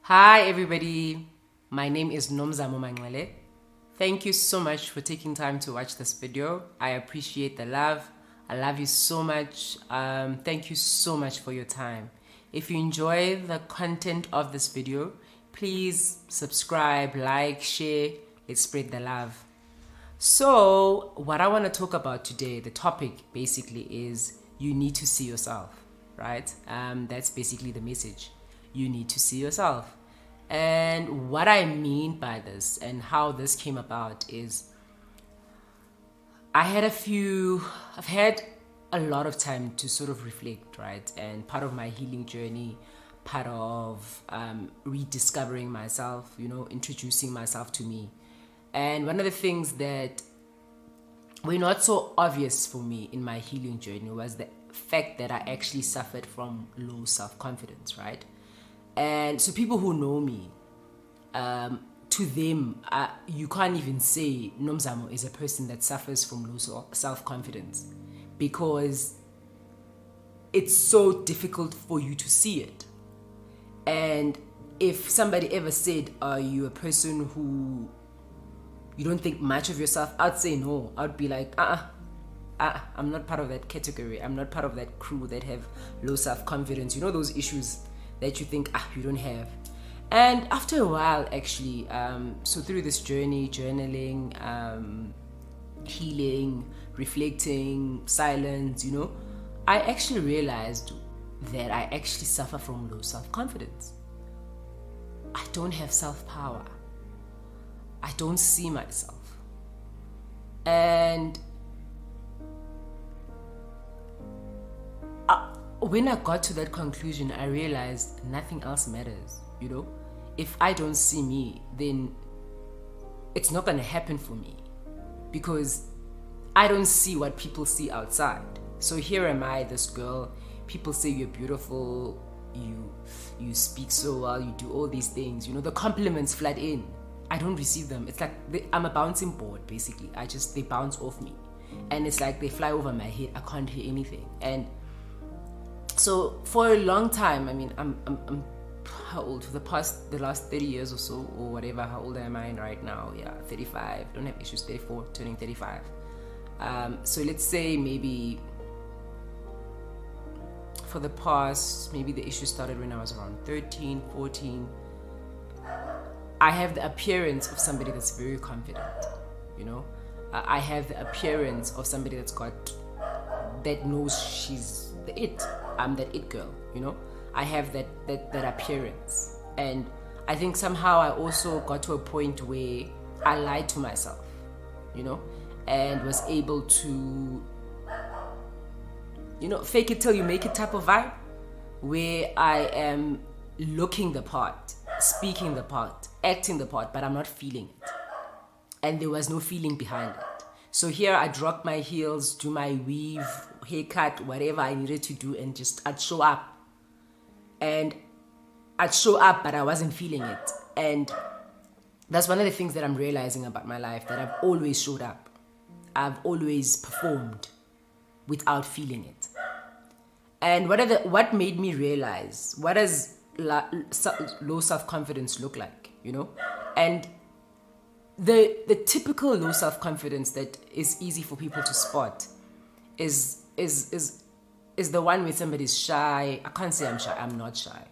Hi everybody, my name is Nomzamo Mangale. Thank you so much for taking time to watch this video. I appreciate the love. I love you so much. Thank you so much for your time. If you enjoy the content of this video, please subscribe, like, share. Let's spread the love. So what I want to talk about today, the topic basically is you need to see yourself, right? That's basically the message. You need to see yourself. And what I mean by this and how this came about is I've had a lot of time to sort of reflect, right? And part of my healing journey, part of rediscovering myself, introducing myself to me. And one of the things that were not so obvious for me in my healing journey was the fact that I actually suffered from low self-confidence, right? And so people who know me, to them, you can't even say Nomzamo is a person that suffers from low self-confidence because it's so difficult for you to see it. And if somebody ever said, are you a person who you don't think much of yourself, I'd say no. I'd be like, I'm not part of that category. I'm not part of that crew that have low self-confidence. You know those issues that you think, you don't have. And after a while, actually, so through this journey, journaling, healing, reflecting, silence, I actually realized that I actually suffer from low self-confidence. I don't have self-power. I don't see myself. And when I got to that conclusion, I realized nothing else matters, If I don't see me, then it's not going to happen for me because I don't see what people see outside. So here am I, this girl, people say you're beautiful, you speak so well, you do all these things, the compliments flood in. I don't receive them. It's like I'm a bouncing board, basically. They bounce off me. And it's like they fly over my head. I can't hear anything. And so for a long time, I'm how old? For the last 30 years or so, or whatever, how old am I right now? Yeah, 35. Don't have issues, 34, turning 35. So let's say maybe for the past, maybe the issue started when I was around 13, 14. I have the appearance of somebody that's very confident, I have the appearance of somebody that knows she's the it. I'm that it girl, I have that appearance. And I think somehow I also got to a point where I lied to myself, and was able to, fake it till you make it type of vibe, where I am looking the part, speaking the part, acting the part, but I'm not feeling it. And there was no feeling behind it. So here I dropped my heels, do my weave, haircut, whatever I needed to do, and I'd show up. And I'd show up, but I wasn't feeling it. And that's one of the things that I'm realizing about my life, that I've always showed up. I've always performed without feeling it. And what made me realize, what does low self-confidence look like, And the typical low self-confidence that is easy for people to spot is the one where somebody's shy. I can't say I'm shy. I'm not shy.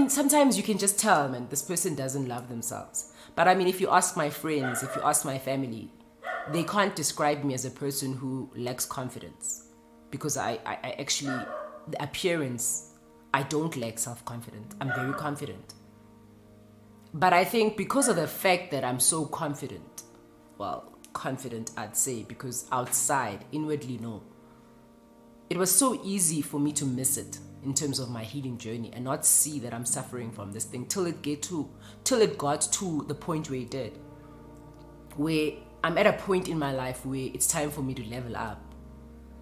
Sometimes you can just tell, man, this person doesn't love themselves. But if you ask my friends, if you ask my family, they can't describe me as a person who lacks confidence, because I actually, the appearance, I don't lack self-confidence. I'm very confident. But I think because of the fact that I'm so confident, I'd say, because outside, inwardly, no. It was so easy for me to miss it in terms of my healing journey and not see that I'm suffering from this thing till it got to the point where it did. Where I'm at a point in my life where it's time for me to level up.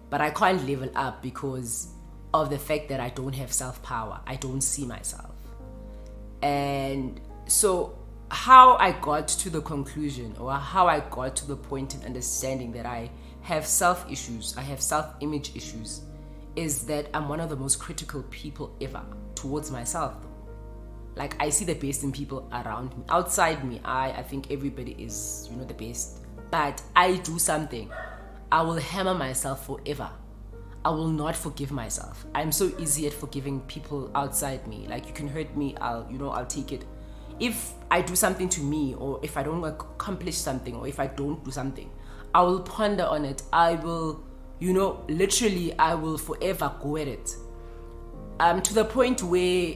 But I can't level up because of the fact that I don't have self-power. I don't see myself. And so how I got to the conclusion, or how I got to the point in understanding that I have self-issues, I have self-image issues, is that I'm one of the most critical people ever towards myself. Like, I see the best in people around me. Outside me, I think everybody is, the best. But I do something, I will hammer myself forever. I will not forgive myself. I'm so easy at forgiving people outside me. Like, you can hurt me, I'll take it. If I do something to me, or if I don't accomplish something, or if I don't do something, I will ponder on it. I will, literally, I will forever go at it. To the point where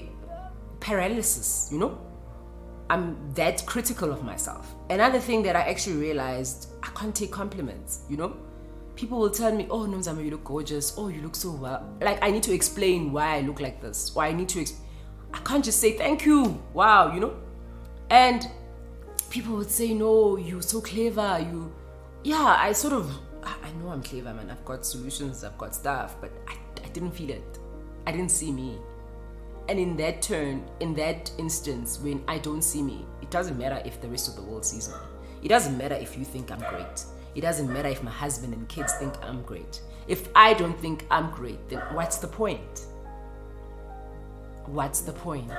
paralysis, I'm that critical of myself. Another thing that I actually realized, I can't take compliments, People will tell me, oh, Nomzamo, you look gorgeous. Oh, you look so well. Like, I need to explain why I look like this. Why I need to, I can't just say, thank you. Wow, And people would say, no, you're so clever. I know I'm clever, man. I've got solutions, I've got stuff, but I didn't feel it. I didn't see me. And in that instance, when I don't see me, it doesn't matter if the rest of the world sees me. It doesn't matter if you think I'm great. It doesn't matter if my husband and kids think I'm great. If I don't think I'm great, then what's the point? What's the point?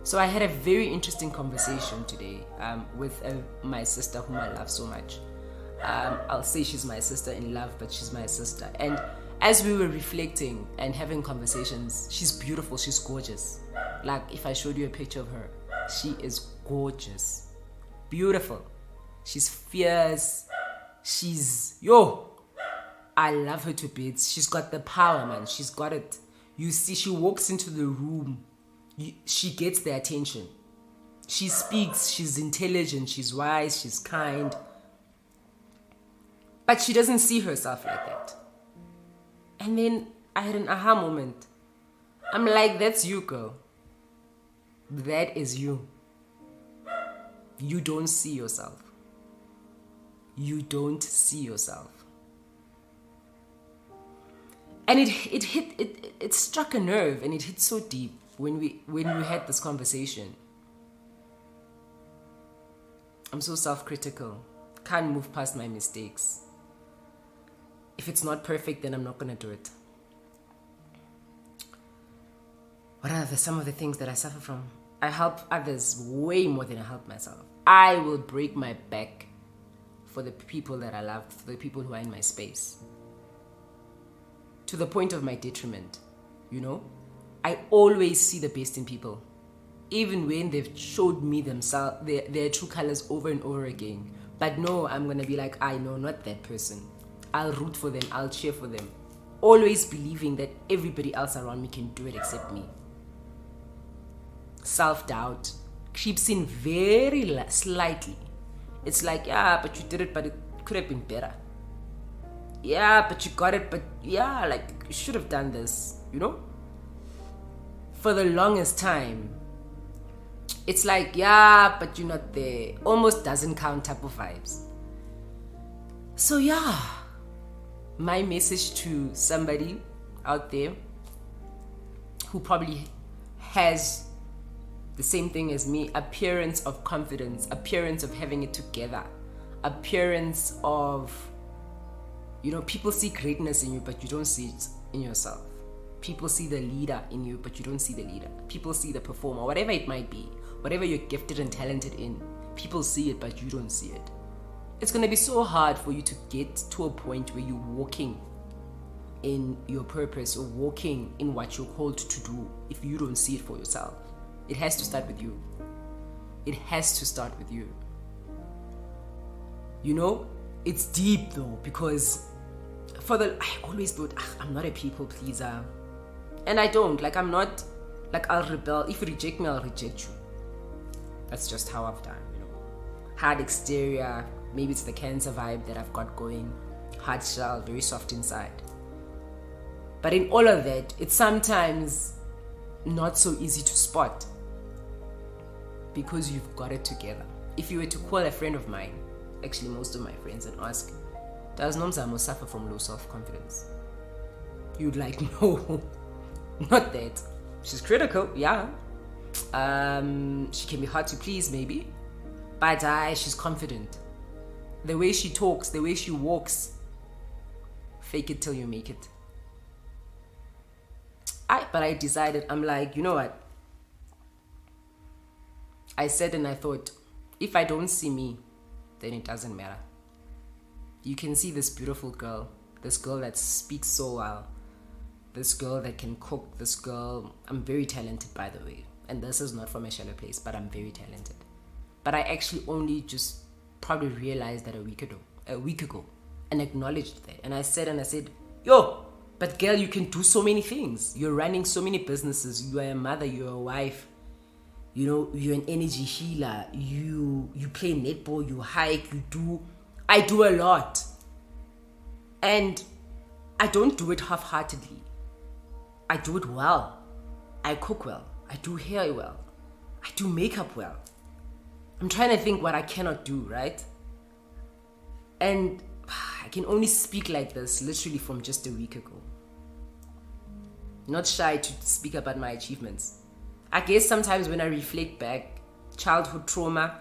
So I had a very interesting conversation today with my sister, whom I love so much. I'll say she's my sister in love, but she's my sister. And as we were reflecting and having conversations, she's beautiful, she's gorgeous. Like, if I showed you a picture of her, she is gorgeous, beautiful. She's fierce. I love her to bits. She's got the power, man. She's got it. You see, she walks into the room. She gets the attention. She speaks. She's intelligent. She's wise. She's kind. But she doesn't see herself like that. And then I had an aha moment. I'm like, that's you, girl. That is you. You don't see yourself. You don't see yourself. And it struck a nerve, and it hit so deep when we had this conversation. I'm so self-critical. Can't move past my mistakes. If it's not perfect, then I'm not gonna do it. What are some of the things that I suffer from? I help others way more than I help myself. I will break my back for the people that I love, for the people who are in my space. To the point of my detriment, I always see the best in people. Even when they've showed me themselves, their true colors over and over again. But no, I'm going to be like, I know, not that person. I'll root for them, I'll cheer for them. Always believing that everybody else around me can do it except me. Self-doubt creeps in very slightly. It's like, yeah, but you did it, but it could have been better. Yeah, but you got it, but yeah, like, you should have done this, For the longest time, it's like, yeah, but you're not there. Almost doesn't count type of vibes. So yeah, my message to somebody out there who probably has the same thing as me, appearance of confidence, appearance of having it together, appearance of, people see greatness in you, but you don't see it in yourself. People see the leader in you, but you don't see the leader. People see the performer, whatever it might be, whatever you're gifted and talented in, people see it, but you don't see it. It's going to be so hard for you to get to a point where you're walking in your purpose or walking in what you're called to do if you don't see it for yourself. It has to start with you. It has to start with you. It's deep though, because I always thought, I'm not a people pleaser. And I don't. I'm not, I'll rebel. If you reject me, I'll reject you. That's just how I've done, Hard exterior, maybe it's the Cancer vibe that I've got going. Hard shell, very soft inside. But in all of that, it's sometimes not so easy to spot because you've got it together. If you were to call a friend of mine, actually most of my friends, and ask, does Nomzamo suffer from low self-confidence? You'd like, no, not that. She's critical, yeah. She can be hard to please, maybe. But she's confident. The way she talks, the way she walks, fake it till you make it. But I decided, I'm like, you know what? I said and I thought, if I don't see me, then it doesn't matter. You can see this beautiful girl, this girl that speaks so well, this girl that can cook, this girl, I'm very talented, by the way. And this is not from a shallow place, but I'm very talented. But I actually only just probably realized that a week ago, and acknowledged that. And I said, yo, but girl, you can do so many things. You're running so many businesses. You are a mother, you're a wife. You know, you're an energy healer. You play netball, you hike, I do a lot. And I don't do it half-heartedly. I do it well. I cook well. I do hair well. I do makeup well. I'm trying to think what I cannot do, right? And I can only speak like this literally from just a week ago. Not shy to speak about my achievements. I guess sometimes when I reflect back, childhood trauma,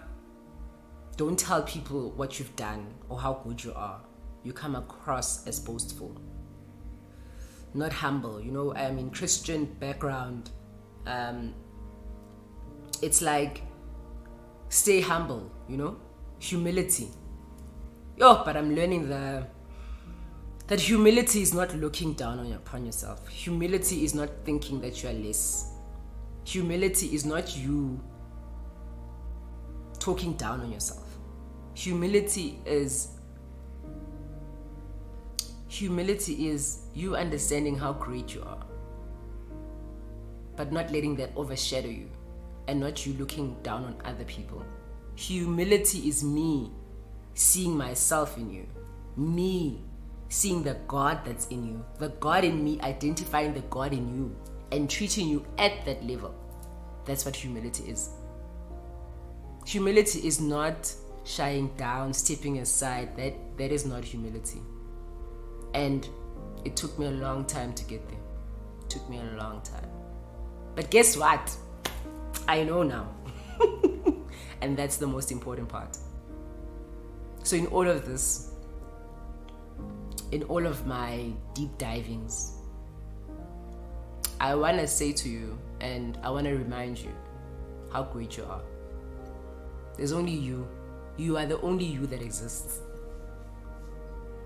don't tell people what you've done or how good you are. You come across as boastful, not humble. You know, I'm in Christian background. It's like, stay humble, you know, humility. But I'm learning that humility is not looking down upon yourself. Humility is not thinking that you are less. Humility is not you talking down on yourself. Humility is you understanding how great you are, but not letting that overshadow you, and not you looking down on other people. Humility is me seeing myself in you, me seeing the God that's in you, the God in me, identifying the God in you, and treating you at that level. That's what humility is. Humility is not shying down, stepping aside. That is not humility. And it took me a long time to get there. It took me a long time. But guess what? I know now. And that's the most important part. So in all of this, in all of my deep divings, I want to say to you, and I want to remind you how great you are. There's only you. You are the only you that exists.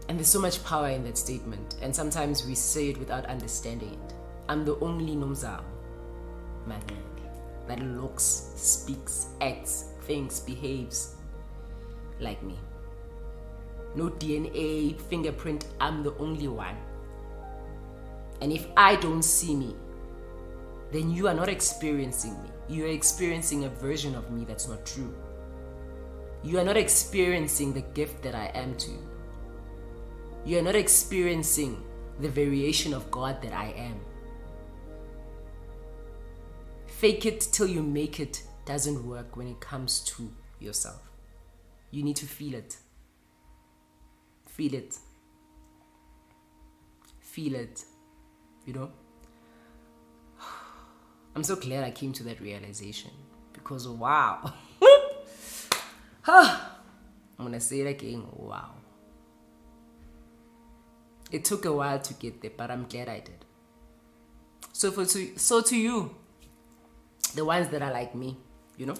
And there's so much power in that statement. And sometimes we say it without understanding it. I'm the only Nomzamo that looks, speaks, acts, thinks, behaves like me. No DNA, fingerprint, I'm the only one. And if I don't see me, then you are not experiencing me. You are experiencing a version of me that's not true. You are not experiencing the gift that I am to you. You are not experiencing the variation of God that I am. Fake it till you make it doesn't work when it comes to yourself. You need to feel it. Feel it. Feel it. You know? I'm so glad I came to that realization, because wow. I'm gonna say it again, wow. It took a while to get there, but I'm glad I did. So to you, the ones that are like me, you know,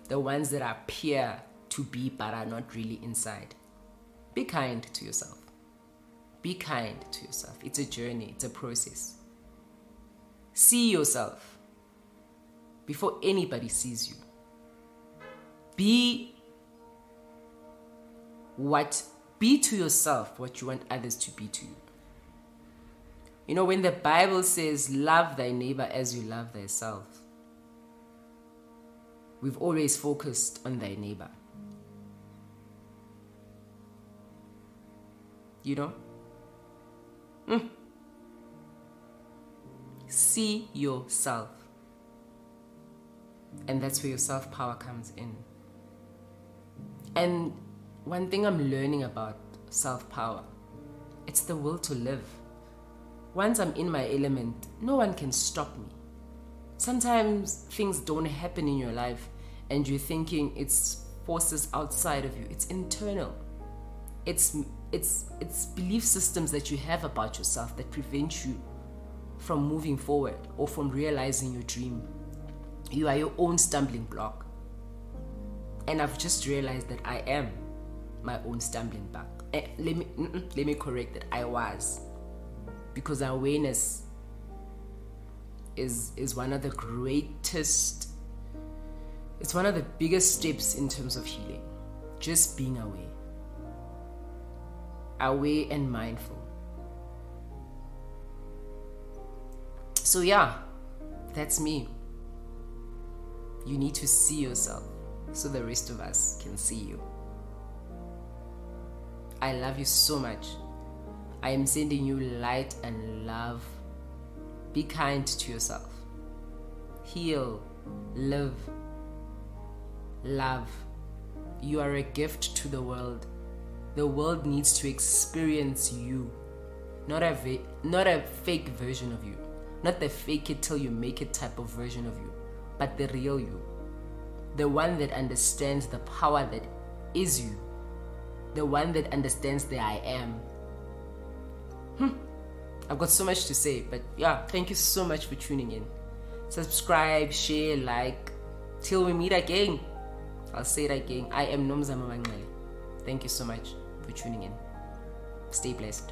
the ones that appear to be but are not really inside, be kind to yourself. Be kind to yourself. It's a journey, it's a process. See yourself before anybody sees you. Be to yourself what you want others to be to you. You know, when the Bible says, love thy neighbor as you love thyself, we've always focused on thy neighbor. You know? See yourself. And that's where your self-power comes in. And one thing I'm learning about self-power, it's the will to live. Once I'm in my element, no one can stop me. Sometimes things don't happen in your life and you're thinking it's forces outside of you. It's internal. It's belief systems that you have about yourself that prevent you from moving forward or from realizing your dream. You are your own stumbling block. And I've just realized that I am my own stumbling block. Let me correct that. I was. Because awareness is one of the greatest, it's one of the biggest steps in terms of healing. Just being aware and mindful. So yeah, that's me. You need to see yourself so the rest of us can see you. I love you so much. I am sending you light and love. Be kind to yourself. Heal, live, love. You are a gift to the world. The world needs to experience you, not a fake version of you, not the fake it till you make it type of version of you, but the real you, the one that understands the power that is you, the one that understands the I am. I've got so much to say, but yeah, thank you so much for tuning in. Subscribe, share, like. Till we meet again. I'll say it again. I am Nomzamo Manglele. Thank you so much for tuning in. Stay blessed.